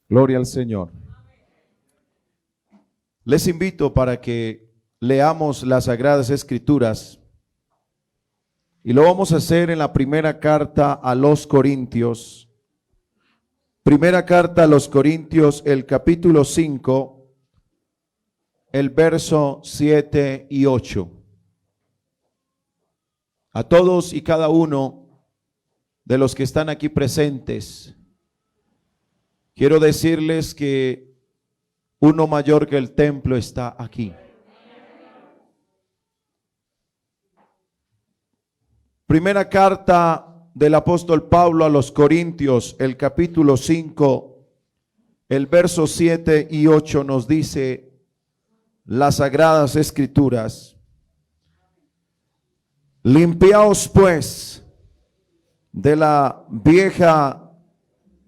Gloria al Señor. Les invito para que leamos las Sagradas Escrituras y lo vamos a hacer en la primera carta a los Corintios. Primera carta a los Corintios, el capítulo 5, el verso 7 y 8. A todos y cada uno de los que están aquí presentes, quiero decirles que uno mayor que el templo está aquí. Primera carta del apóstol Pablo a los Corintios, el capítulo 5, el verso 7 y 8 nos dice las Sagradas Escrituras: limpiaos pues de la vieja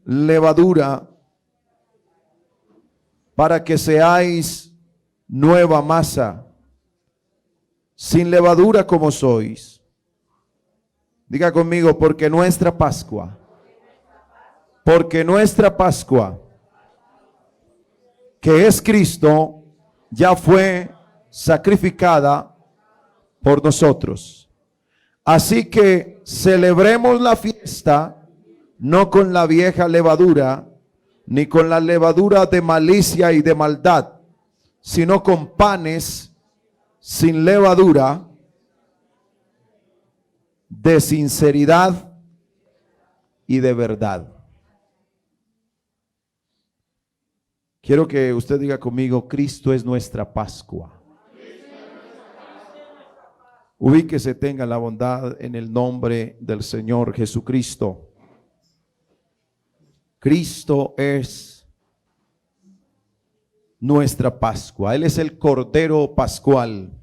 levadura, para que seáis nueva masa, sin levadura como sois. Diga conmigo, porque nuestra Pascua, que es Cristo, ya fue sacrificada por nosotros. Así que celebremos la fiesta, no con la vieja levadura, ni con la levadura de malicia y de maldad, sino con panes sin levadura, de sinceridad y de verdad. Quiero que usted diga conmigo: Cristo es nuestra Pascua. Ubíquese, tenga la bondad en el nombre del Señor Jesucristo. Cristo es nuestra Pascua. Él es el Cordero Pascual.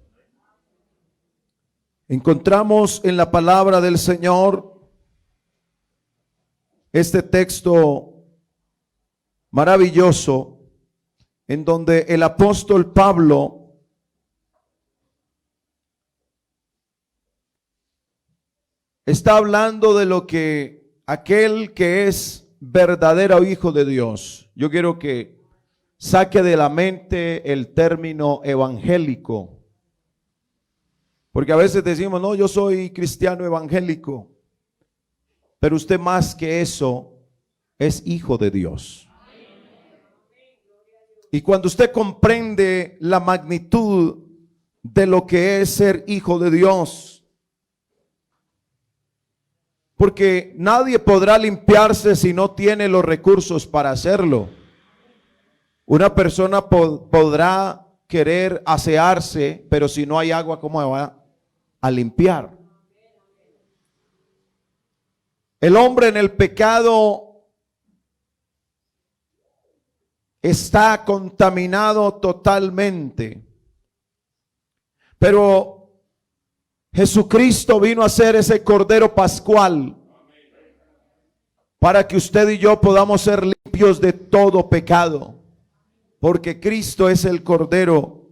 Encontramos en la palabra del Señor este texto maravilloso en donde el apóstol Pablo está hablando de lo que aquel que es verdadero hijo de Dios. Yo quiero que saque de la mente el término evangélico, porque a veces decimos: no, yo soy cristiano evangélico, pero usted más que eso es hijo de Dios. Y cuando usted comprende la magnitud de lo que es ser hijo de Dios, porque nadie podrá limpiarse si no tiene los recursos para hacerlo. Una persona podrá querer asearse, pero si no hay agua, ¿cómo va a limpiar? El hombre en el pecado está contaminado totalmente, pero Jesucristo vino a ser ese Cordero Pascual para que usted y yo podamos ser limpios de todo pecado, porque Cristo es el Cordero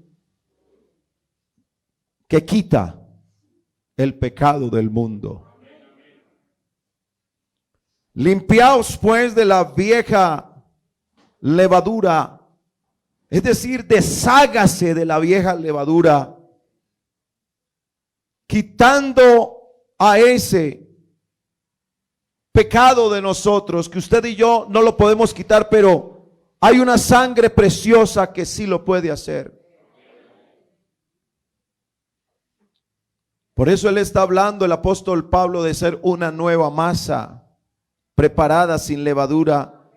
que quita el pecado del mundo. Limpiaos pues de la vieja levadura, es decir, deshágase de la vieja levadura, quitando a ese pecado de nosotros, que usted y yo no lo podemos quitar, pero hay una sangre preciosa que sí lo puede hacer. Por eso él está hablando, el apóstol Pablo, de ser una nueva masa, preparada sin levadura,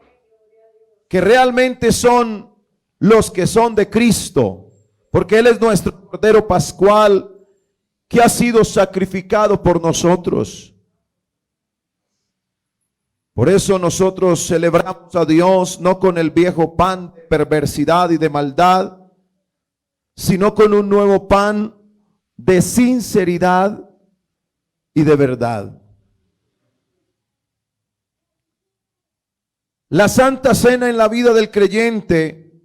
que realmente son los que son de Cristo, porque Él es nuestro Cordero Pascual, que ha sido sacrificado por nosotros. Por eso nosotros celebramos a Dios no con el viejo pan de perversidad y de maldad, sino con un nuevo pan de sinceridad y de verdad. La Santa Cena en la vida del creyente,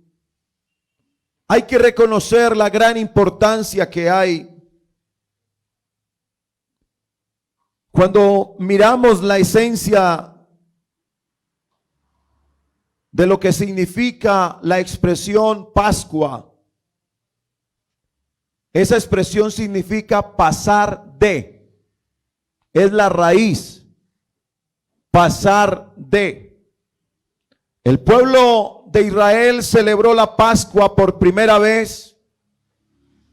hay que reconocer la gran importancia que hay. Cuando miramos la esencia de lo que significa la expresión Pascua. Esa expresión significa pasar de. Es la raíz. Pasar de. El pueblo de Israel celebró la Pascua por primera vez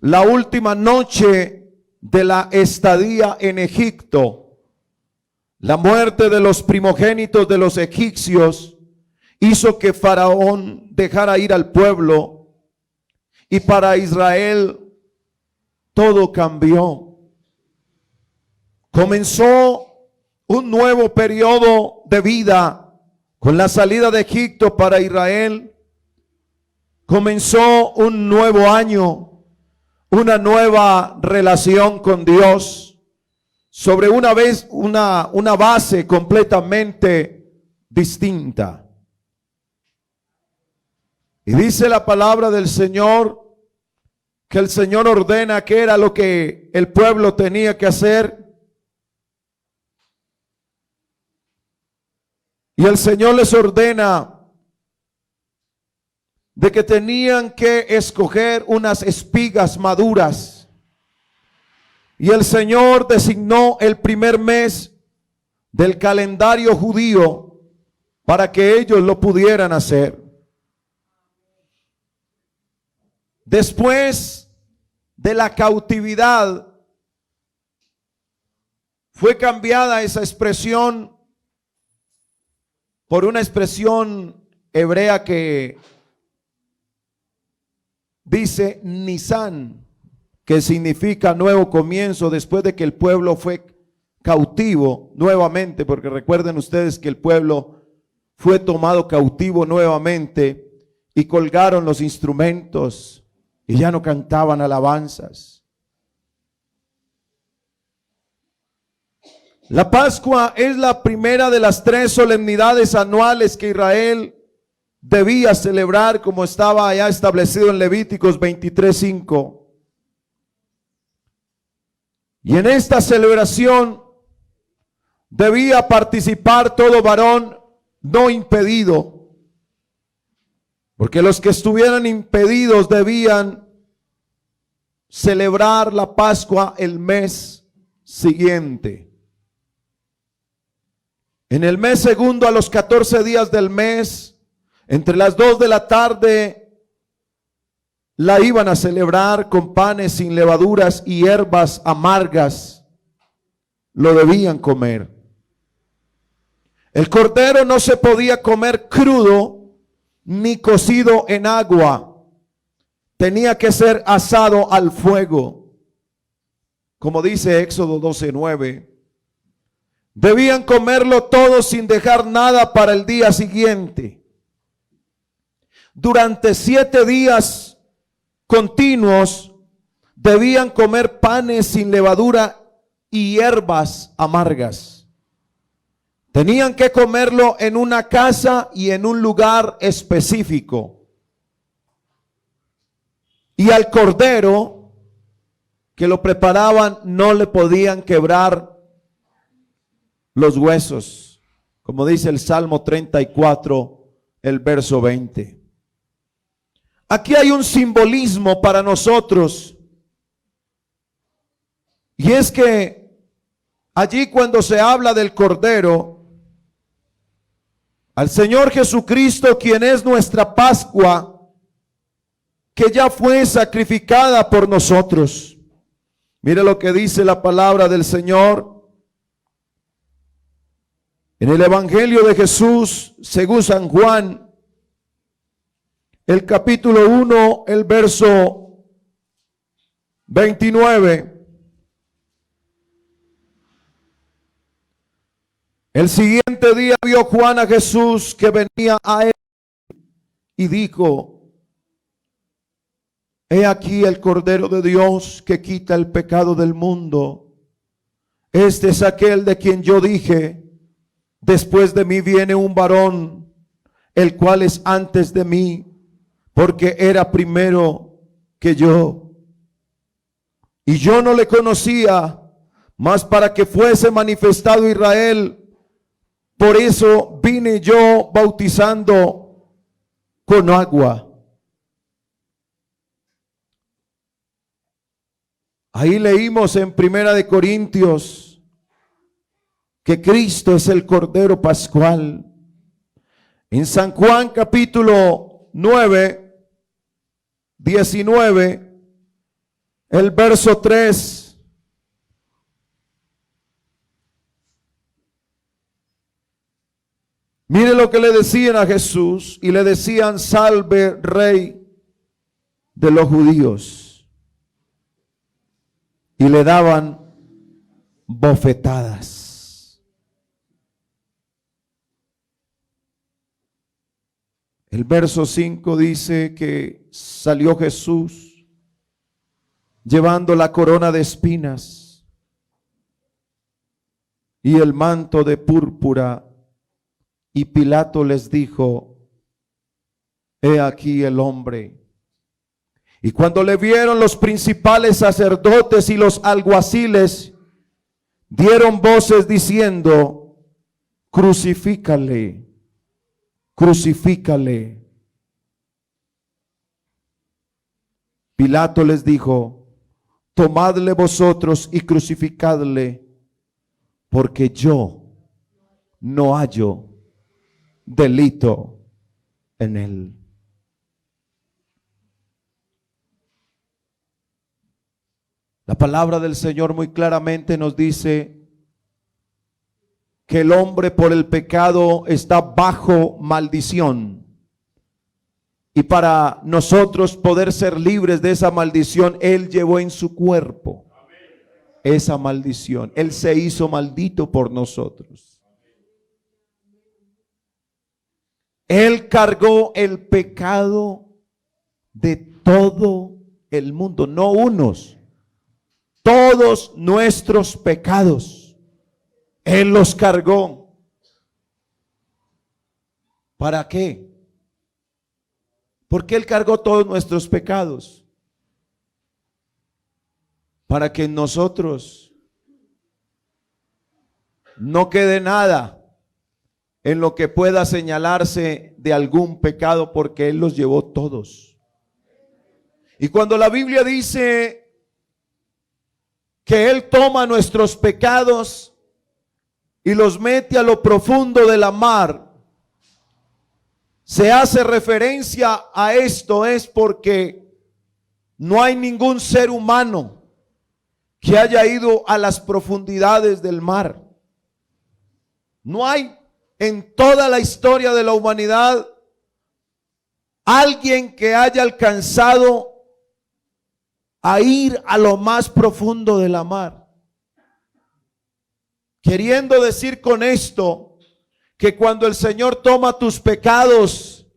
la última noche de la estadía en Egipto. La muerte de los primogénitos de los egipcios hizo que Faraón dejara ir al pueblo, y para Israel todo cambió. Comenzó un nuevo periodo de vida con la salida de Egipto para Israel. Comenzó un nuevo año, una nueva relación con Dios, sobre una base completamente distinta. Y dice la palabra del Señor que el Señor ordena que era lo que el pueblo tenía que hacer. Y el Señor les ordena de que tenían que escoger unas espigas maduras. Y el Señor designó el primer mes del calendario judío para que ellos lo pudieran hacer. Después de la cautividad, fue cambiada esa expresión por una expresión hebrea que dice Nisan, que significa nuevo comienzo, después de que el pueblo fue cautivo nuevamente, porque recuerden ustedes que el pueblo fue tomado cautivo nuevamente y colgaron los instrumentos y ya no cantaban alabanzas. La Pascua es la primera de las 3 solemnidades anuales que Israel debía celebrar, como estaba ya establecido en Levíticos 23:5. Y en esta celebración debía participar todo varón no impedido, porque los que estuvieran impedidos debían celebrar la Pascua el mes siguiente. En el mes segundo, a los 14 días del mes, entre las 2 de la tarde, la iban a celebrar con panes sin levaduras y hierbas amargas. Lo debían comer. El cordero no se podía comer crudo ni cocido en agua. Tenía que ser asado al fuego. Como dice Éxodo 12:9. Debían comerlo todo sin dejar nada para el día siguiente. Durante 7 días continuos debían comer panes sin levadura y hierbas amargas. Tenían que comerlo en una casa y en un lugar específico. Y al cordero que lo preparaban no le podían quebrar los huesos, como dice el Salmo 34, el verso 20. Aquí hay un simbolismo para nosotros, y es que allí, cuando se habla del cordero, al Señor Jesucristo, quien es nuestra Pascua, que ya fue sacrificada por nosotros. Mire lo que dice la palabra del Señor en el Evangelio de Jesús según San Juan, el capítulo 1, el verso 29. El siguiente día vio Juan a Jesús que venía a él y dijo: He aquí el Cordero de Dios que quita el pecado del mundo. Este es aquel de quien yo dije: después de mí viene un varón, el cual es antes de mí, porque era primero que yo. Y yo no le conocía, mas para que fuese manifestado Israel, por eso vine yo bautizando con agua. Ahí leímos en Primera de Corintios que Cristo es el Cordero Pascual. En San Juan capítulo 9, 19, el verso 3. Mire lo que le decían a Jesús, y le decían: salve, Rey de los judíos. Y le daban bofetadas. El verso 5 dice que salió Jesús llevando la corona de espinas y el manto de púrpura. Y Pilato les dijo: he aquí el hombre. Y cuando le vieron los principales sacerdotes y los alguaciles, dieron voces diciendo: crucifícale, crucifícale. Pilato les dijo: tomadle vosotros y crucificadle, porque yo no hallo delito en él. La palabra del Señor muy claramente nos dice que el hombre por el pecado está bajo maldición. Y para nosotros poder ser libres de esa maldición, Él llevó en su cuerpo esa maldición. Él se hizo maldito por nosotros. Él cargó el pecado de todo el mundo, no unos, todos nuestros pecados. Él los cargó. ¿Para qué? Porque Él cargó todos nuestros pecados. Para que en nosotros no quede nada en lo que pueda señalarse de algún pecado, porque Él los llevó todos. Y cuando la Biblia dice que Él toma nuestros pecados y los mete a lo profundo de la mar, se hace referencia a esto es porque no hay ningún ser humano que haya ido a las profundidades del mar. No hay en toda la historia de la humanidad alguien que haya alcanzado a ir a lo más profundo de la mar. Queriendo decir con esto que cuando el Señor toma tus pecados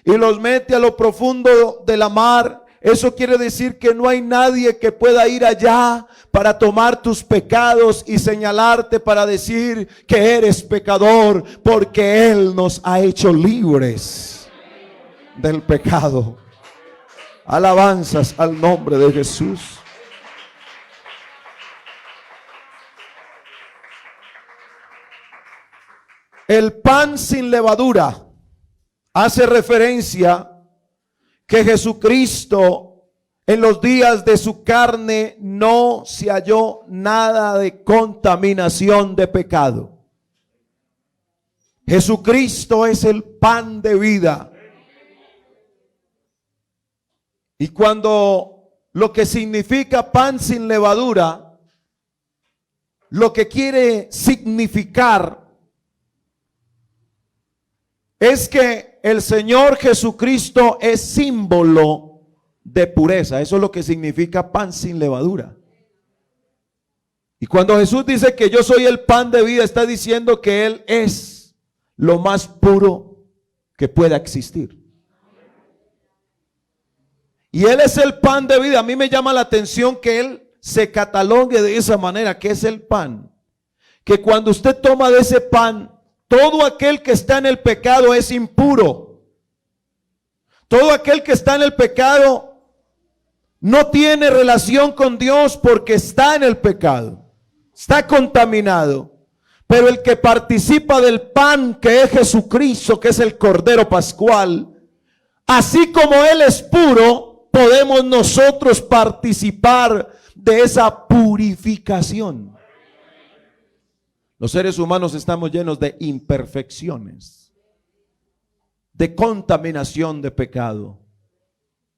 y los mete a lo profundo de la mar, eso quiere decir que no hay nadie que pueda ir allá para tomar tus pecados y señalarte para decir que eres pecador, porque Él nos ha hecho libres del pecado. Alabanzas al nombre de Jesús. El pan sin levadura hace referencia que Jesucristo en los días de su carne no se halló nada de contaminación de pecado. Jesucristo es el pan de vida. Y cuando lo que significa pan sin levadura, lo que quiere significar es que el Señor Jesucristo es símbolo de pureza. Eso es lo que significa pan sin levadura. Y cuando Jesús dice que yo soy el pan de vida, está diciendo que Él es lo más puro que pueda existir. Y Él es el pan de vida. A mí me llama la atención que Él se catalogue de esa manera, que es el pan. Que cuando usted toma de ese pan, todo aquel que está en el pecado es impuro. Todo aquel que está en el pecado no tiene relación con Dios porque está en el pecado. Está contaminado. Pero el que participa del pan que es Jesucristo, que es el Cordero Pascual, así como Él es puro, podemos nosotros participar de esa purificación. Los seres humanos estamos llenos de imperfecciones, de contaminación, de pecado.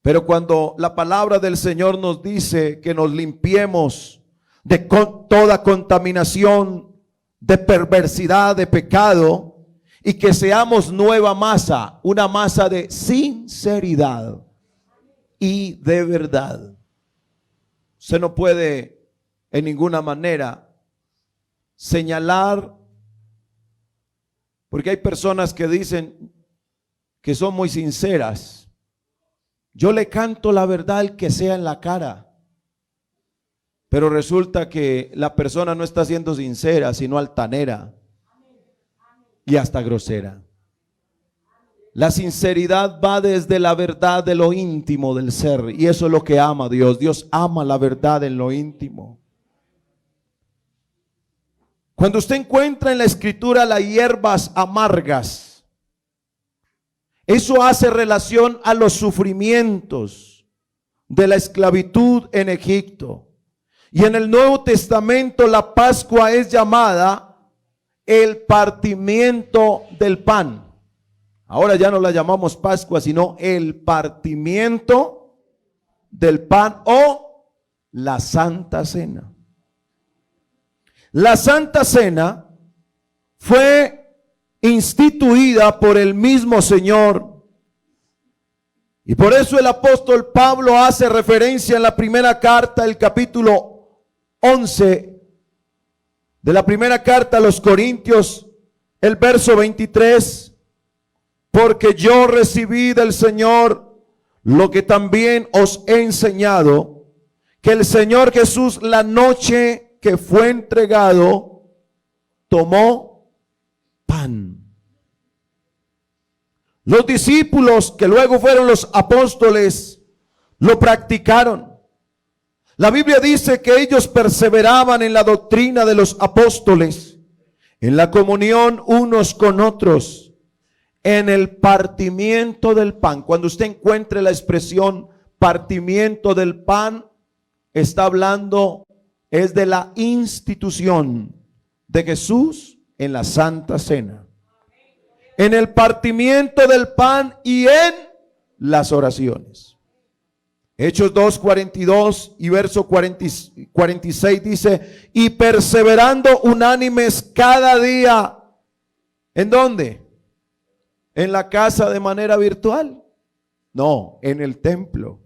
Pero cuando la palabra del Señor nos dice que nos limpiemos de toda contaminación, de perversidad, de pecado, y que seamos nueva masa, una masa de sinceridad y de verdad. Usted no puede en ninguna manera señalar, porque hay personas que dicen que son muy sinceras. Yo le canto la verdad al que sea en la cara, pero resulta que la persona no está siendo sincera, sino altanera y hasta grosera. La sinceridad va desde la verdad de lo íntimo del ser, y eso es lo que ama Dios. Dios ama la verdad en lo íntimo. Cuando usted encuentra en la Escritura las hierbas amargas, eso hace relación a los sufrimientos de la esclavitud en Egipto. Y en el Nuevo Testamento la Pascua es llamada el partimiento del pan. Ahora ya no la llamamos Pascua, sino el partimiento del pan o la Santa Cena. La Santa Cena fue instituida por el mismo Señor, y por eso el apóstol Pablo hace referencia en la primera carta, el capítulo 11 de la primera carta a los Corintios, el verso 23, porque yo recibí del Señor lo que también os he enseñado, que el Señor Jesús, la noche que fue entregado, tomó pan. Los discípulos, que luego fueron los apóstoles, lo practicaron. La Biblia dice que ellos perseveraban en la doctrina de los apóstoles, en la comunión unos con otros, en el partimiento del pan. Cuando usted encuentre la expresión partimiento del pan, está hablando es de la institución de Jesús en la Santa Cena, en el partimiento del pan y en las oraciones. Hechos 2:42 y verso 46 dice, y perseverando unánimes cada día, ¿en dónde? ¿En la casa de manera virtual? No, en el templo.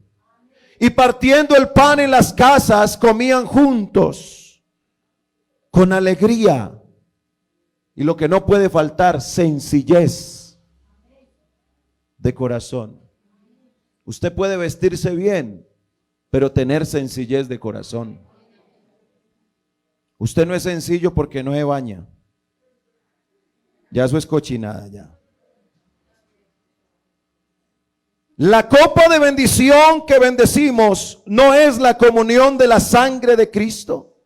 Y partiendo el pan en las casas, comían juntos, con alegría. Y lo que no puede faltar, sencillez de corazón. Usted puede vestirse bien, pero tener sencillez de corazón. Usted no es sencillo porque no se baña. Ya eso es cochinada ya. La copa de bendición que bendecimos no es la comunión de la sangre de Cristo.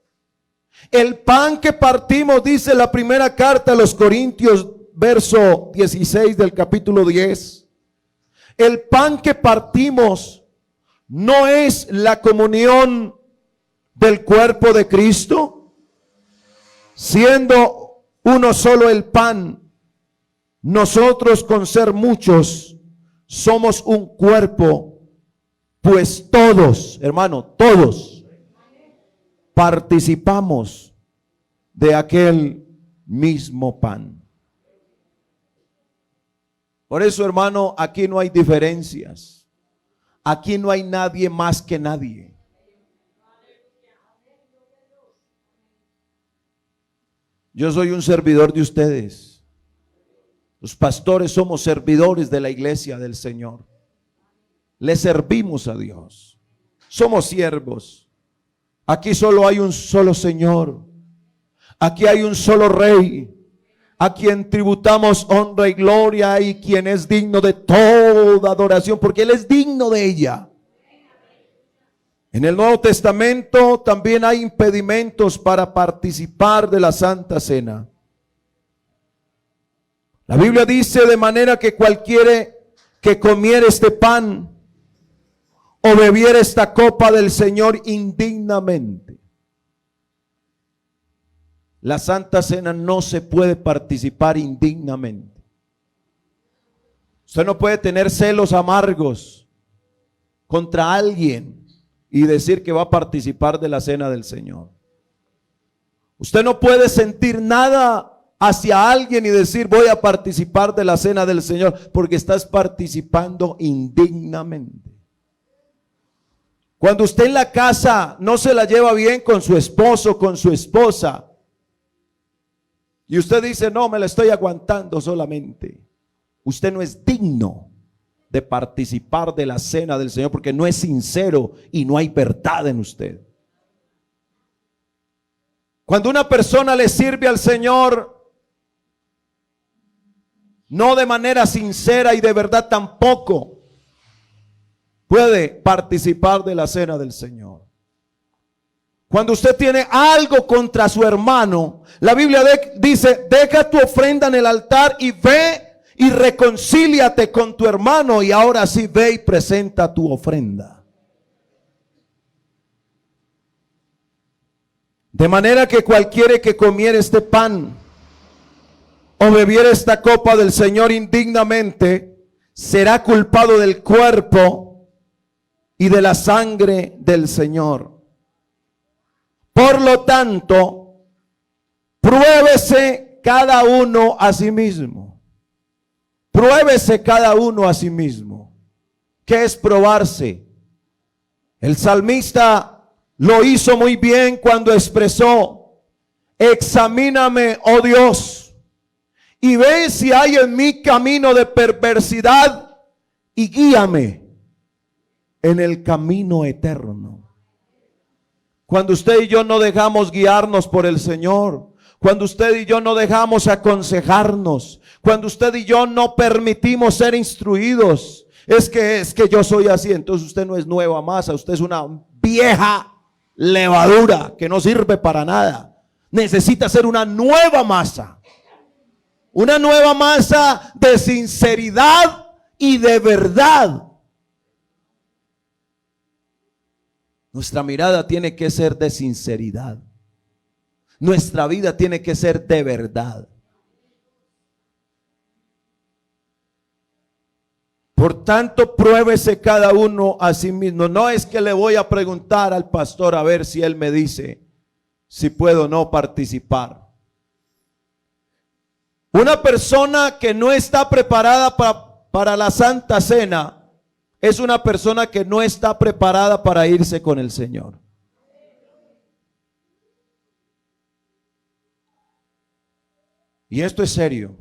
El pan que partimos, dice la primera carta a los Corintios, verso 16 del capítulo 10. El pan que partimos no es la comunión del cuerpo de Cristo. Siendo uno solo el pan, nosotros con ser muchos somos un cuerpo, pues todos, hermano, todos participamos de aquel mismo pan. Por eso, hermano, aquí no hay diferencias. Aquí no hay nadie más que nadie. Yo soy un servidor de ustedes. Los pastores somos servidores de la iglesia del Señor. Le servimos a Dios. Somos siervos. Aquí solo hay un solo Señor. Aquí hay un solo Rey, a quien tributamos honra y gloria, y quien es digno de toda adoración, porque Él es digno de ella. En el Nuevo Testamento también hay impedimentos para participar de la Santa Cena. La Biblia dice de manera que cualquiera que comiere este pan o bebiere esta copa del Señor indignamente. La Santa Cena no se puede participar indignamente. Usted no puede tener celos amargos contra alguien y decir que va a participar de la cena del Señor. Usted no puede sentir nada hacia alguien y decir voy a participar de la cena del Señor, porque estás participando indignamente. Cuando usted en la casa no se la lleva bien con su esposo, con su esposa, y usted dice no, me la estoy aguantando solamente, usted no es digno de participar de la cena del Señor, porque no es sincero y no hay verdad en usted. Cuando una persona le sirve al Señor no de manera sincera y de verdad, tampoco puede participar de la cena del Señor. Cuando usted tiene algo contra su hermano, la Biblia dice, deja tu ofrenda en el altar y ve y reconcíliate con tu hermano, y ahora sí ve y presenta tu ofrenda. De manera que cualquiera que comiere este pan o bebiere esta copa del Señor indignamente, será culpado del cuerpo y de la sangre del Señor. Por lo tanto, pruébese cada uno a sí mismo. Pruébese cada uno a sí mismo. ¿Qué es probarse? El salmista lo hizo muy bien cuando expresó: examíname, oh Dios, y ve si hay en mí camino de perversidad y guíame en el camino eterno. Cuando usted y yo no dejamos guiarnos por el Señor, cuando usted y yo no dejamos aconsejarnos, cuando usted y yo no permitimos ser instruidos, es que yo soy así, entonces usted no es nueva masa, usted es una vieja levadura que no sirve para nada. Necesita ser una nueva masa de sinceridad y de verdad. Nuestra mirada tiene que ser de sinceridad. Nuestra vida tiene que ser de verdad. Por tanto, pruébese cada uno a sí mismo. No es que le voy a preguntar al pastor a ver si él me dice si puedo o no participar. Una persona que no está preparada para la Santa Cena es una persona que no está preparada para irse con el Señor. Y esto es serio.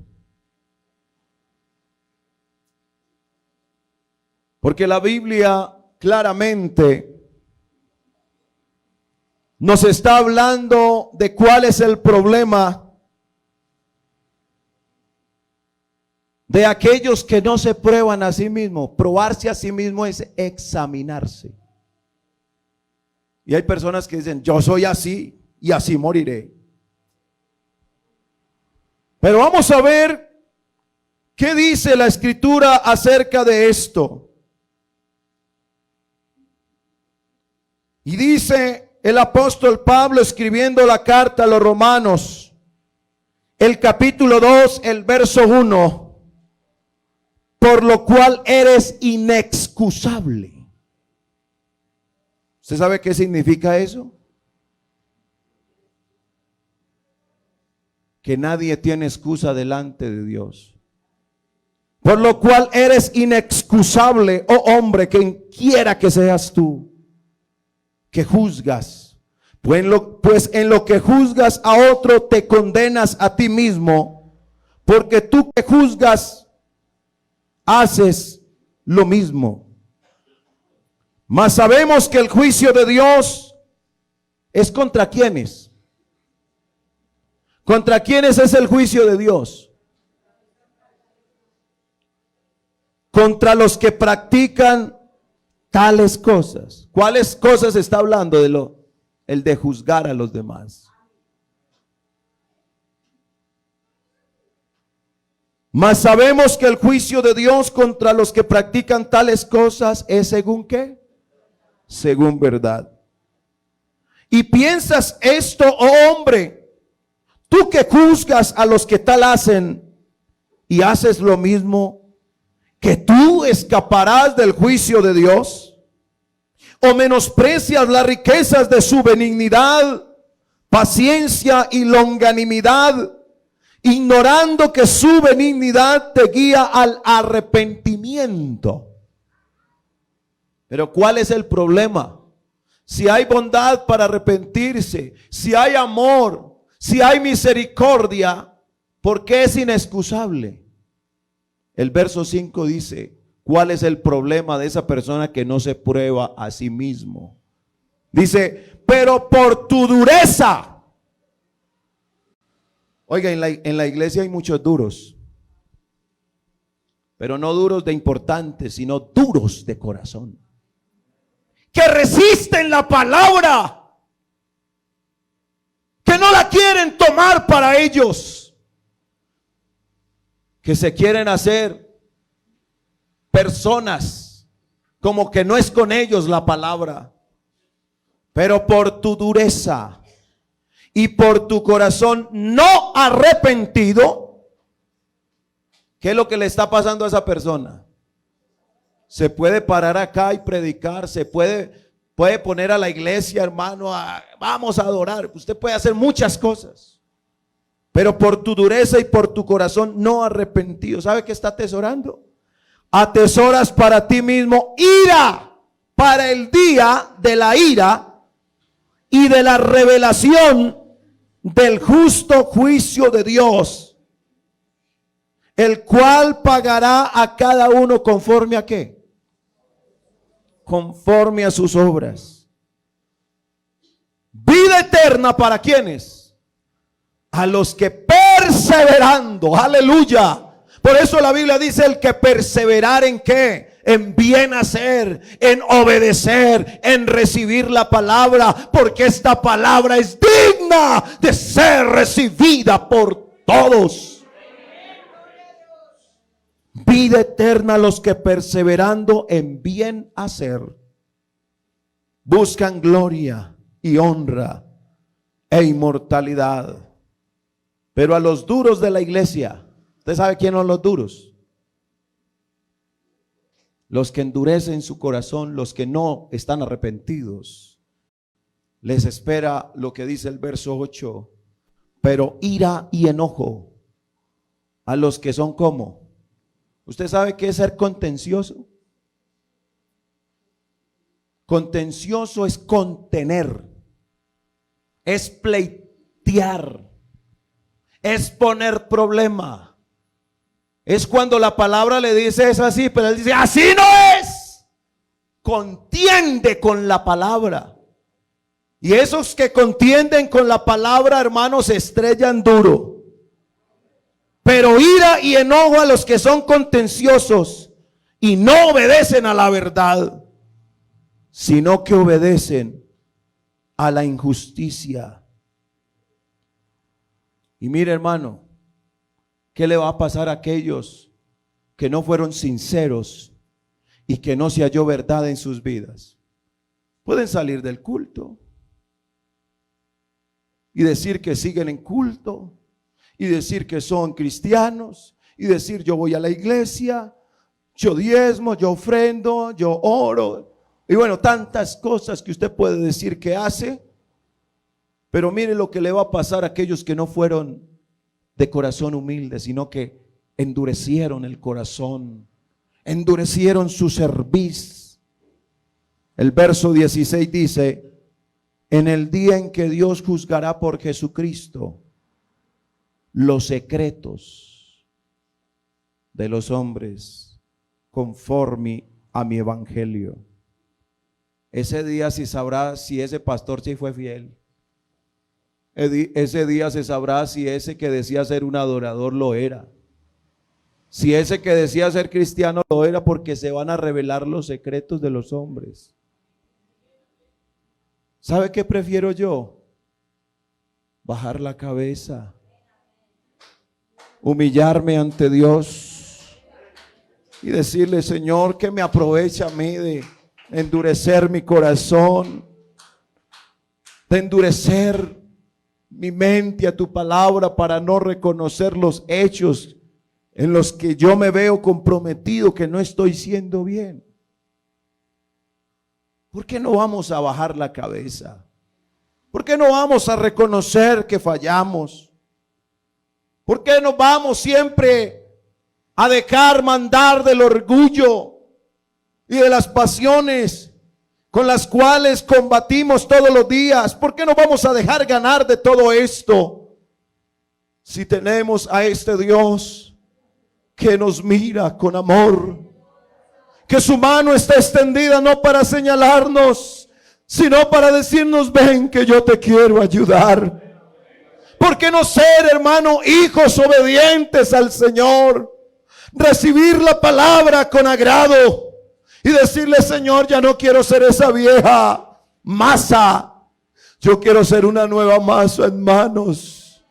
Porque la Biblia claramente nos está hablando de cuál es el problema de aquellos que no se prueban a sí mismos. Probarse a sí mismo es examinarse. Y hay personas que dicen, yo soy así y así moriré. Pero vamos a ver qué dice la Escritura acerca de esto. Y dice el apóstol Pablo escribiendo la carta a los Romanos, el capítulo 2, el verso 1. Por lo cual eres inexcusable. ¿Usted sabe qué significa eso? Que nadie tiene excusa delante de Dios. Por lo cual eres inexcusable, oh hombre, quien quiera que seas tú, que juzgas. Pues en lo que juzgas a otro te condenas a ti mismo, porque tú que juzgas haces lo mismo. Mas sabemos que el juicio de Dios es contra quienes. ¿Contra quiénes es el juicio de Dios? Contra los que practican tales cosas. ¿Cuáles cosas está hablando? El de juzgar a los demás. Mas sabemos que el juicio de Dios contra los que practican tales cosas es según ¿qué? Según verdad. Y piensas esto, oh hombre, tú que juzgas a los que tal hacen y haces lo mismo, que tú escaparás del juicio de Dios, o menosprecias las riquezas de su benignidad, paciencia y longanimidad, ignorando que su benignidad te guía al arrepentimiento. Pero ¿cuál es el problema? Si hay bondad para arrepentirse, si hay amor, si hay misericordia, ¿por qué es inexcusable? El verso 5 dice, ¿cuál es el problema de esa persona que no se prueba a sí mismo? Dice, pero por tu dureza. Oiga, en la iglesia hay muchos duros, pero no duros de importantes, sino duros de corazón, que resisten la palabra, que no la quieren tomar para ellos, que se quieren hacer personas como que no es con ellos la palabra. Pero por tu dureza y por tu corazón no arrepentido, ¿qué es lo que le está pasando a esa persona? Se puede parar acá y predicar, se puede poner a la iglesia, hermano, vamos a adorar. Usted puede hacer muchas cosas, pero por tu dureza y por tu corazón no arrepentido, ¿sabe qué está atesorando? Atesoras para ti mismo ira, para el día de la ira y de la revelación del justo juicio de Dios, el cual pagará a cada uno conforme a ¿qué? Conforme a sus obras. Vida eterna para ¿quiénes? A los que perseverando, aleluya. Por eso la Biblia dice el que perseverar en ¿qué? En bien hacer, en obedecer, en recibir la palabra, porque esta palabra es digna de ser recibida por todos. Vida eterna a los que perseverando en bien hacer buscan gloria y honra e inmortalidad. Pero a los duros de la iglesia, ¿usted sabe quiénes son los duros? Los que endurecen su corazón, los que no están arrepentidos. Les espera lo que dice el verso 8, pero ira y enojo a los que son como. ¿Usted sabe qué es ser contencioso? Contencioso es contener, es pleitear, es poner problema. Es cuando la palabra le dice es así, pero él dice así no es. Contiende con la palabra. Y esos que contienden con la palabra, hermanos, se estrellan duro. Pero ira y enojo a los que son contenciosos y no obedecen a la verdad, sino que obedecen a la injusticia. Y mire, hermano, ¿qué le va a pasar a aquellos que no fueron sinceros y que no se halló verdad en sus vidas? Pueden salir del culto y decir que siguen en culto y decir que son cristianos y decir yo voy a la iglesia, yo diezmo, yo ofrendo, yo oro y bueno, tantas cosas que usted puede decir que hace. Pero mire lo que le va a pasar a aquellos que no fueron de corazón humilde, sino que endurecieron el corazón, endurecieron su cerviz. El verso 16 dice: en el día en que Dios juzgará por Jesucristo los secretos de los hombres conforme a mi evangelio. Ese día se sabrá si ese pastor sí fue fiel. Ese día se sabrá si ese que decía ser un adorador lo era. Si ese que decía ser cristiano lo era, porque se van a revelar los secretos de los hombres. ¿Sabe qué prefiero yo? Bajar la cabeza. humillarme ante Dios y decirle: Señor, ¿qué me aprovecha a mí de endurecer mi corazón, de endurecer mi mente a tu palabra para no reconocer los hechos en los que yo me veo comprometido, que no estoy siendo bien? ¿Por qué no vamos a bajar la cabeza? ¿Por qué no vamos a reconocer que fallamos? ¿Por qué no vamos siempre a dejar mandar del orgullo y de las pasiones con las cuales combatimos todos los días? ¿Por qué no vamos a dejar ganar de todo esto si tenemos a este Dios que nos mira con amor, que su mano está extendida no para señalarnos, sino para decirnos: ven que yo te quiero ayudar? ¿Por qué no ser, hermano, hijos obedientes al Señor? Recibir la palabra con agrado y decirle: Señor, ya no quiero ser esa vieja masa, yo quiero ser una nueva masa en manos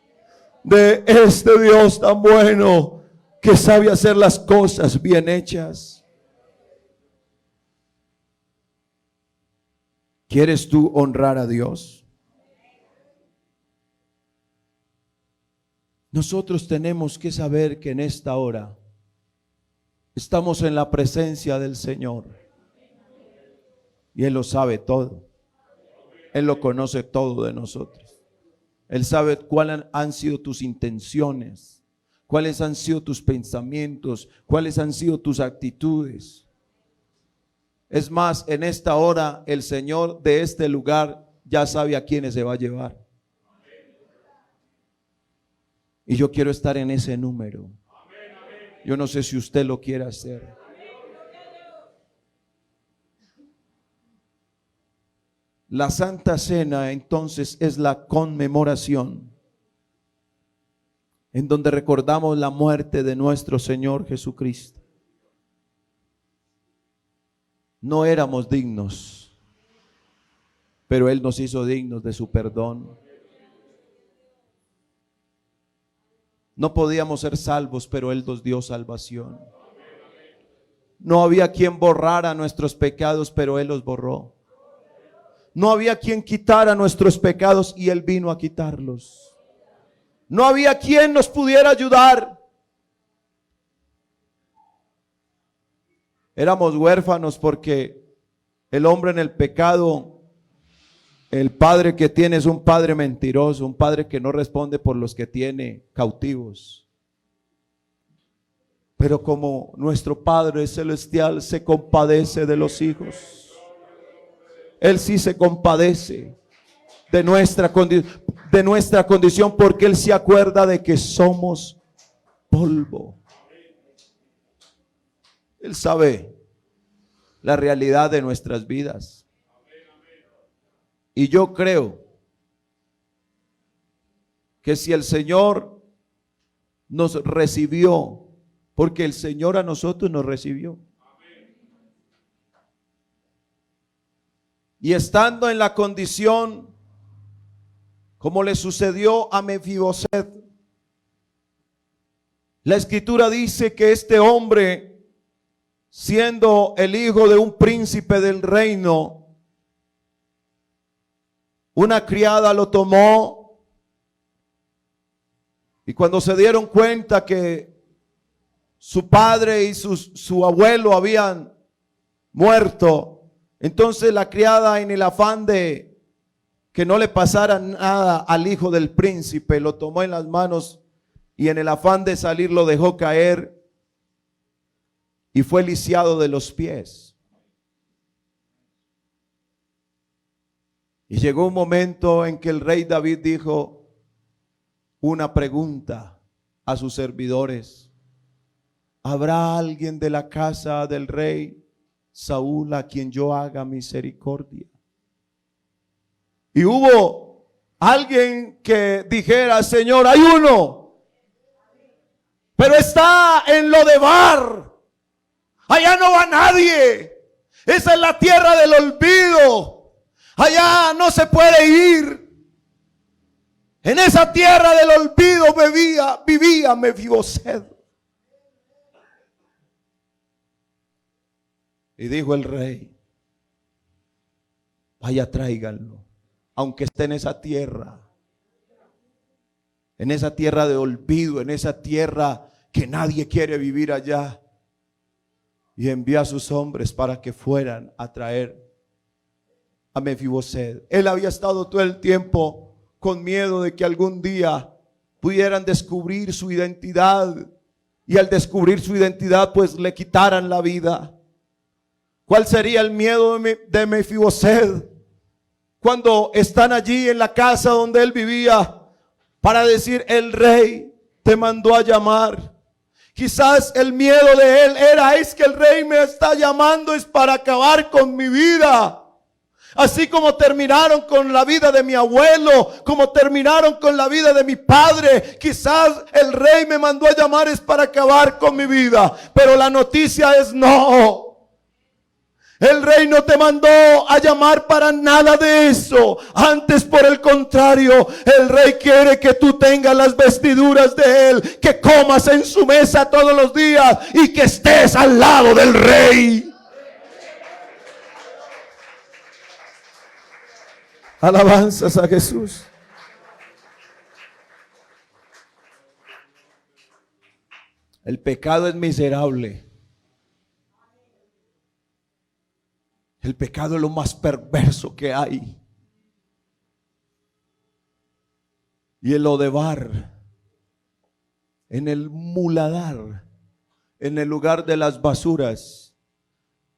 de este Dios tan bueno, que sabe hacer las cosas bien hechas. ¿Quieres tú honrar a Dios? Nosotros tenemos que saber que en esta hora estamos en la presencia del Señor y Él lo sabe todo. Él lo conoce todo de nosotros. Él sabe cuáles han sido tus intenciones, cuáles han sido tus pensamientos, cuáles han sido tus actitudes. Es más, en esta hora el Señor de este lugar ya sabe a quiénes se va a llevar. Y yo quiero estar en ese número. Yo no sé si usted lo quiere hacer. La Santa Cena entonces es la conmemoración en donde recordamos la muerte de nuestro Señor Jesucristo. No éramos dignos, pero Él nos hizo dignos de su perdón. No podíamos ser salvos, pero Él nos dio salvación. No había quien borrara nuestros pecados, pero Él los borró. No había quien quitara nuestros pecados y Él vino a quitarlos. No había quien nos pudiera ayudar. Éramos huérfanos porque el hombre en el pecado, el padre que tiene es un padre mentiroso, un padre que no responde por los que tiene cautivos. Pero como nuestro Padre Celestial se compadece de los hijos, Él sí se compadece de nuestra condición, porque Él se acuerda de que somos polvo. Él sabe la realidad de nuestras vidas. Y yo creo que si el Señor nos recibió, porque el Señor a nosotros nos recibió, y estando en la condición como le sucedió a Mefiboset, la Escritura dice que este hombre, siendo el hijo de un príncipe del reino, una criada lo tomó, y cuando se dieron cuenta que su padre y su abuelo habían muerto, entonces la criada, en el afán de que no le pasara nada al hijo del príncipe, lo tomó en las manos y en el afán de salir lo dejó caer y fue lisiado de los pies. Y llegó un momento en que el rey David dijo una pregunta a sus servidores: ¿habrá alguien de la casa del rey Saúl a quien yo haga misericordia? Y hubo alguien que dijera: Señor, hay uno, pero está en Lodebar, allá no va nadie, esa es la tierra del olvido, allá no se puede ir. En esa tierra del olvido vivía Mefiboset. Y dijo el rey: vaya, tráiganlo, aunque esté en esa tierra de olvido, en esa tierra que nadie quiere vivir allá. Y envía a sus hombres para que fueran a traer a Mefiboset. Él había estado todo el tiempo con miedo de que algún día pudieran descubrir su identidad, y al descubrir su identidad pues le quitaran la vida. ¿Cuál sería el miedo de Mefiboset cuando están allí en la casa donde él vivía, para decir: el rey te mandó a llamar? Quizás el miedo de él era: es que el rey me está llamando, es para acabar con mi vida. Así como terminaron con la vida de mi abuelo, como terminaron con la vida de mi padre, quizás el rey me mandó a llamar es para acabar con mi vida. Pero la noticia es: no. El rey no te mandó a llamar para nada de eso. Antes, por el contrario, el rey quiere que tú tengas las vestiduras de él, que comas en su mesa todos los días y que estés al lado del rey. Alabanzas a Jesús. El pecado es miserable. El pecado es lo más perverso que hay. Y el Lodebar, en el muladar, en el lugar de las basuras,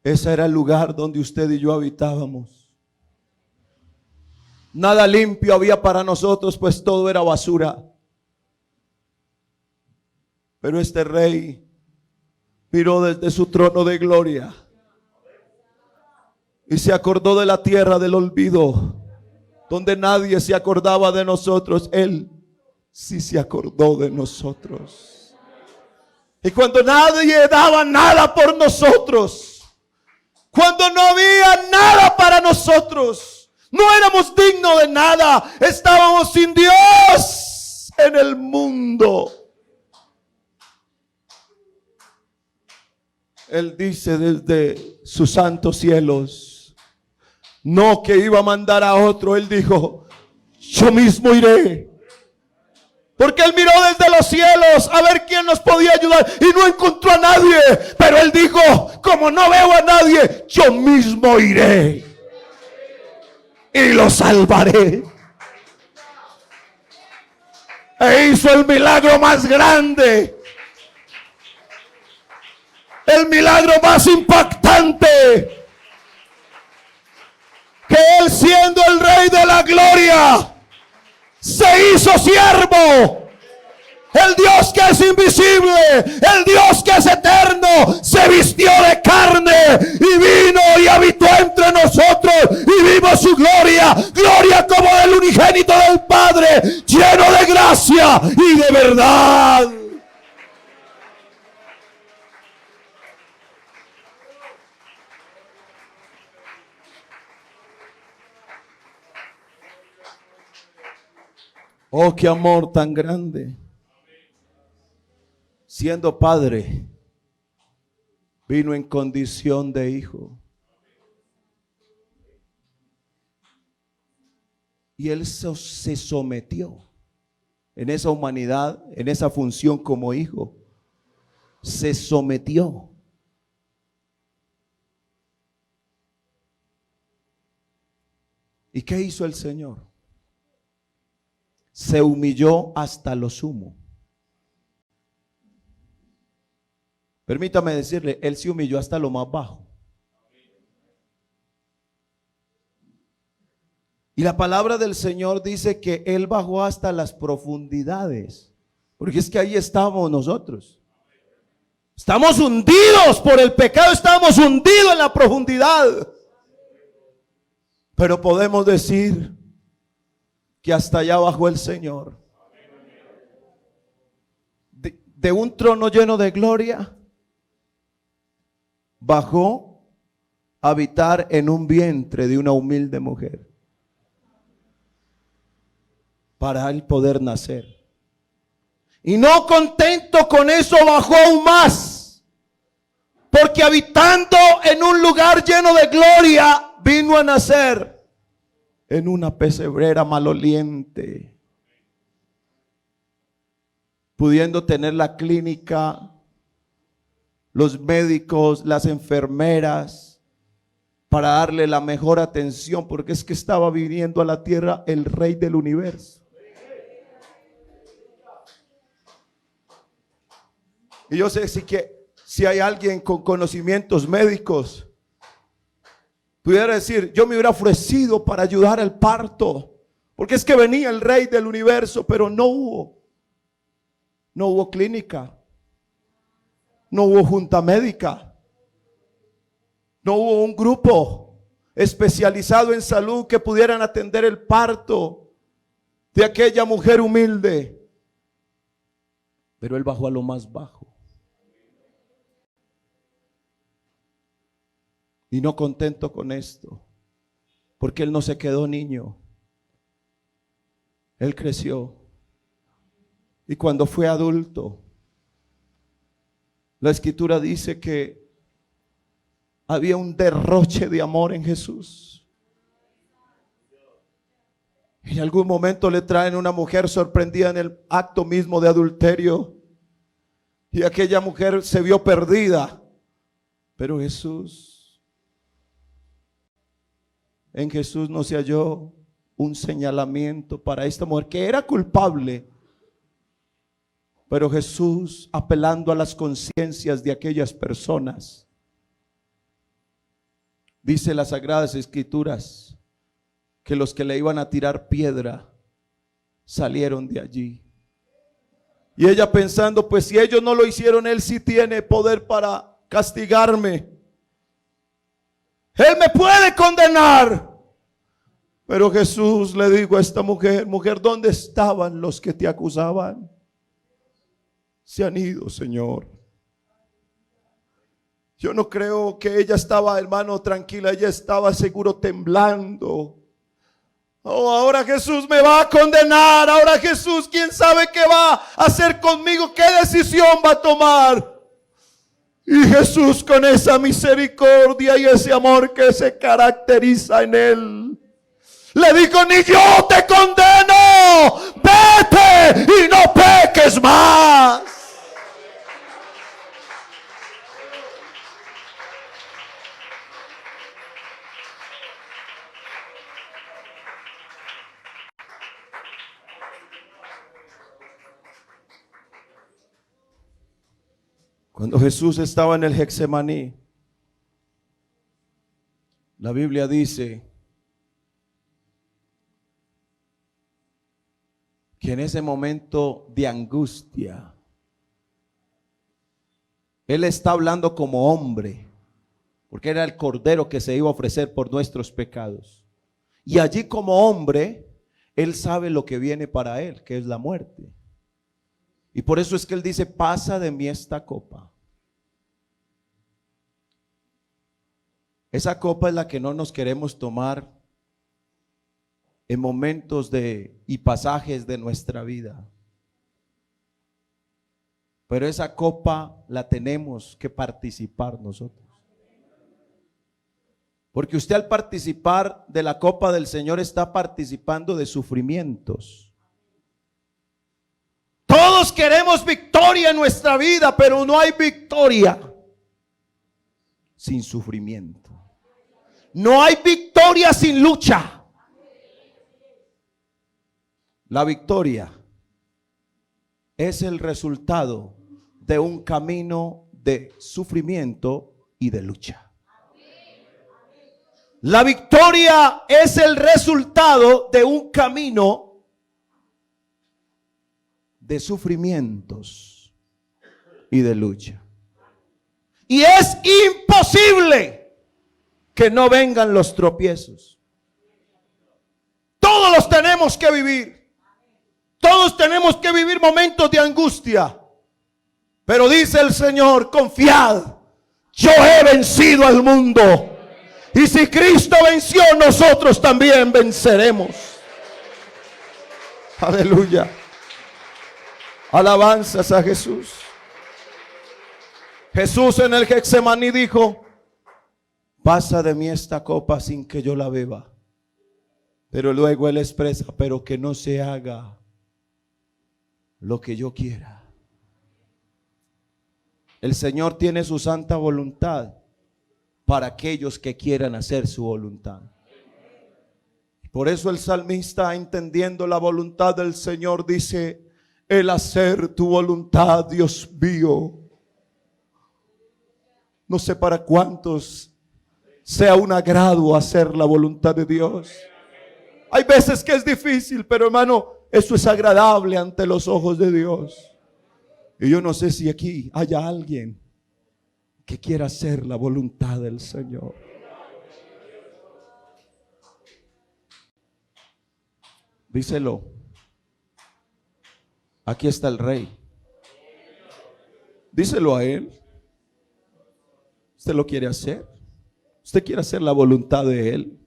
ese era el lugar donde usted y yo habitábamos. Nada limpio había para nosotros, pues todo era basura. Pero este rey miró desde su trono de gloria y se acordó de la tierra del olvido, donde nadie se acordaba de nosotros. Él sí se acordó de nosotros. Y cuando nadie daba nada por nosotros, cuando no había nada para nosotros, no éramos dignos de nada, estábamos sin Dios en el mundo, Él dice desde sus santos cielos, no que iba a mandar a otro, Él dijo: yo mismo iré. Porque Él miró desde los cielos a ver quién nos podía ayudar y no encontró a nadie. Pero Él dijo: como no veo a nadie, yo mismo iré y lo salvaré. E hizo el milagro más grande, el milagro más impactante, que Él, siendo el Rey de la Gloria, se hizo siervo. El Dios que es invisible, el Dios que es eterno, se vistió de carne y vino y habitó entre nosotros y vimos su gloria, gloria como del unigénito del Padre, lleno de gracia y de verdad. Oh, qué amor tan grande. Siendo padre, vino en condición de hijo. Y Él se sometió en esa humanidad, en esa función como hijo. Se sometió. ¿Y qué hizo el Señor? Se humilló hasta lo sumo. Permítame decirle, Él se humilló hasta lo más bajo. Y la palabra del Señor dice que Él bajó hasta las profundidades. Porque es que ahí estamos nosotros. Estamos hundidos por el pecado, estamos hundidos en la profundidad. Pero podemos decir que hasta allá bajó el Señor. De un trono lleno de gloria, bajó a habitar en un vientre de una humilde mujer. para él poder nacer. Y no contento con eso, bajó aún más, porque habitando en un lugar lleno de gloria, vino a nacer en una pesebrera maloliente, pudiendo tener la clínica, los médicos, las enfermeras, para darle la mejor atención, porque es que estaba viniendo a la tierra el Rey del universo. Y yo sé si hay alguien con conocimientos médicos, pudiera decir, yo me hubiera ofrecido para ayudar al parto, porque es que venía el Rey del universo, pero no hubo clínica, no hubo junta médica, no hubo un grupo especializado en salud que pudieran atender el parto de aquella mujer humilde. Pero él bajó a lo más bajo. Y no contento con esto, porque él no se quedó niño. Él creció. Y cuando fue adulto, la Escritura dice que había un derroche de amor en Jesús. En algún momento le traen una mujer sorprendida en el acto mismo de adulterio. Y aquella mujer se vio perdida. Pero en Jesús no se halló un señalamiento para esta mujer que era culpable. Pero Jesús, apelando a las conciencias de aquellas personas, dice las Sagradas Escrituras que los que le iban a tirar piedra salieron de allí. Y ella pensando, pues si ellos no lo hicieron, él sí tiene poder para castigarme. Él me puede condenar. Pero Jesús le dijo a esta mujer, mujer, ¿dónde estaban los que te acusaban? Se han ido, Señor. Yo no creo que ella estaba, hermano, tranquila. Ella estaba seguro temblando. Oh, ahora Jesús me va a condenar. Ahora Jesús, ¿quién sabe qué va a hacer conmigo? ¿Qué decisión va a tomar? Y Jesús, con esa misericordia y ese amor que se caracteriza en él, le dijo, ni yo te condeno. Vete y no peques más. Cuando Jesús estaba en el Getsemaní, la Biblia dice que en ese momento de angustia, Él está hablando como hombre, porque era el Cordero que se iba a ofrecer por nuestros pecados. Y allí como hombre, Él sabe lo que viene para Él, que es la muerte. Y por eso es que Él dice, pasa de mí esta copa. Esa copa es la que no nos queremos tomar en momentos y pasajes de nuestra vida. Pero esa copa la tenemos que participar nosotros. Porque usted al participar de la copa del Señor está participando de sufrimientos. Todos queremos victoria en nuestra vida, pero no hay victoria sin sufrimiento. No hay victoria sin lucha. La victoria es el resultado de un camino de sufrimiento y de lucha. La victoria es el resultado de un camino de sufrimientos y de lucha. Y es imposible que no vengan los tropiezos. Todos los tenemos que vivir. Todos tenemos que vivir momentos de angustia. Pero dice el Señor, confiad, yo he vencido al mundo. Y si Cristo venció, nosotros también venceremos. Aleluya. Alabanzas a Jesús. Jesús en el Getsemaní dijo: pasa de mí esta copa sin que yo la beba. Pero luego Él expresa: pero que no se haga lo que yo quiera. El Señor tiene su santa voluntad para aquellos que quieran hacer su voluntad. Por eso el salmista, entendiendo la voluntad del Señor, dice: el hacer tu voluntad, Dios mío. No sé para cuántos sea un agrado hacer la voluntad de Dios. Hay veces que es difícil, pero hermano, eso es agradable ante los ojos de Dios. Y yo no sé si aquí haya alguien que quiera hacer la voluntad del Señor. Díselo. Aquí está el Rey. Díselo a Él. ¿Usted lo quiere hacer? ¿Usted quiere hacer la voluntad de Él?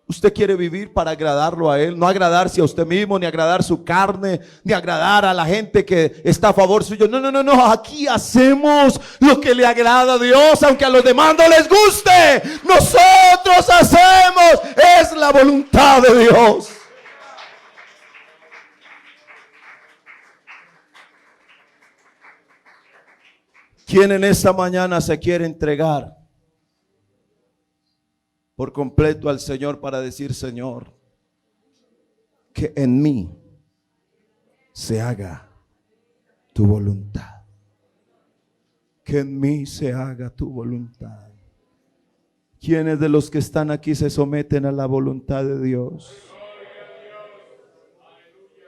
¿Usted quiere vivir para agradarlo a Él? No agradarse a usted mismo, ni agradar su carne, ni agradar a la gente que está a favor suyo. No. Aquí hacemos lo que le agrada a Dios, aunque a los demás no les guste. Nosotros hacemos, es la voluntad de Dios. ¿Quién en esta mañana se quiere entregar por completo al Señor para decir: Señor, que en mí se haga tu voluntad? Que en mí se haga tu voluntad. ¿Quiénes de los que están aquí se someten a la voluntad de Dios?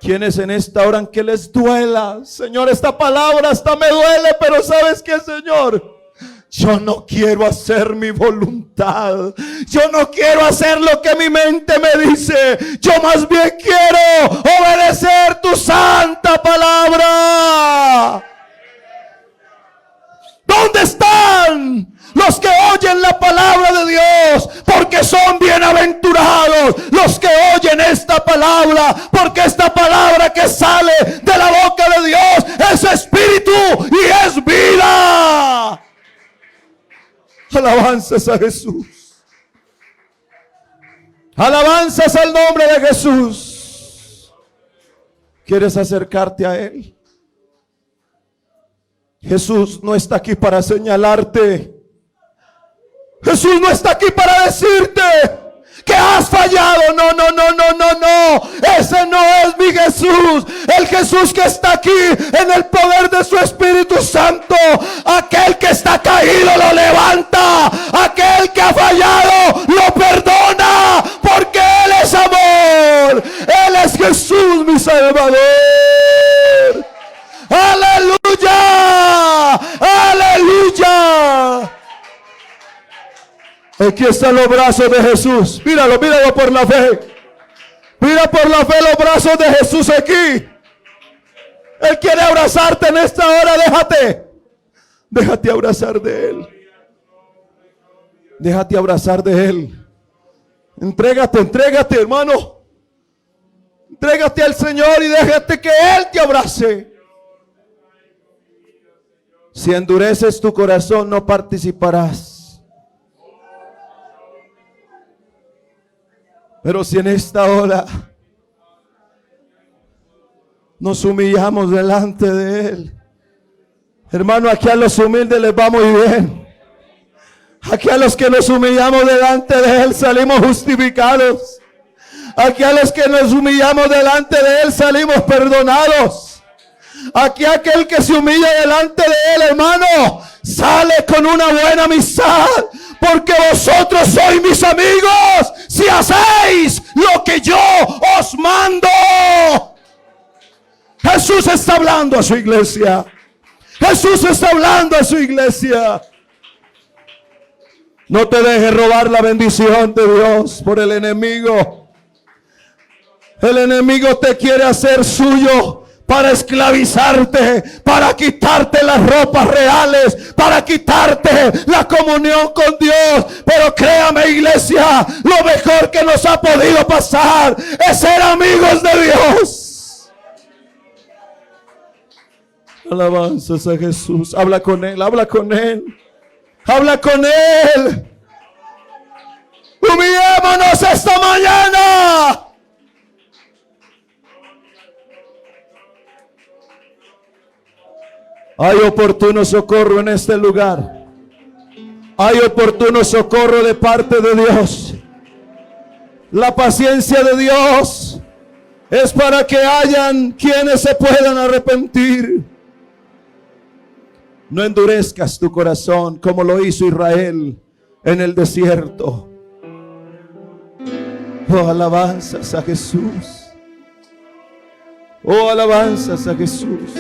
¿Quiénes en esta hora, aunque les duela: Señor, esta palabra hasta me duele, pero ¿sabes qué, Señor? Yo no quiero hacer mi voluntad. Yo no quiero hacer lo que mi mente me dice. Yo más bien quiero obedecer tu santa palabra. ¿Dónde están los que oyen la palabra de Dios? Porque son bienaventurados los que oyen esta palabra, porque esta palabra que sale de la boca de Dios es espíritu y es vida. Alabanzas a Jesús. Alabanzas al nombre de Jesús. ¿Quieres acercarte a Él? Jesús no está aquí para señalarte. Jesús no está aquí para decirte que has fallado. No. Ese no es mi Jesús. El Jesús que está aquí en el poder de su Espíritu Santo. Aquel que está caído lo levanta. Aquel que ha fallado lo perdona. Porque Él es amor. Él es Jesús, mi Salvador. Aleluya. Aleluya. Aquí están los brazos de Jesús. Míralo por la fe. Mira por la fe los brazos de Jesús aquí. Él quiere abrazarte en esta hora. Déjate abrazar de Él. Déjate abrazar de Él. Entrégate, hermano. Entrégate al Señor y déjate que Él te abrace. Si endureces tu corazón, no participarás. Pero si en esta hora nos humillamos delante de Él, hermano, aquí a los humildes les va muy bien. Aquí a los que nos humillamos delante de Él salimos justificados. Aquí a los que nos humillamos delante de Él salimos perdonados. Aquí aquel que se humilla delante de Él, hermano, sale con una buena amistad. Porque vosotros sois mis amigos si hacéis lo que yo os mando. Jesús está hablando a su iglesia. Jesús está hablando a su iglesia. No te dejes robar la bendición de Dios por el enemigo. El enemigo te quiere hacer suyo para esclavizarte, para quitarte las ropas reales, para quitarte la comunión con Dios. Pero créame, iglesia, lo mejor que nos ha podido pasar es ser amigos de Dios. Alabanzas a Jesús. Habla con Él, habla con Él. Habla con Él. Humillémonos esta mañana. Hay oportuno socorro en este lugar. Hay oportuno socorro de parte de Dios. La paciencia de Dios es para que hayan quienes se puedan arrepentir. No endurezcas tu corazón como lo hizo Israel en el desierto. Oh, alabanzas a Jesús. Oh, alabanzas a Jesús.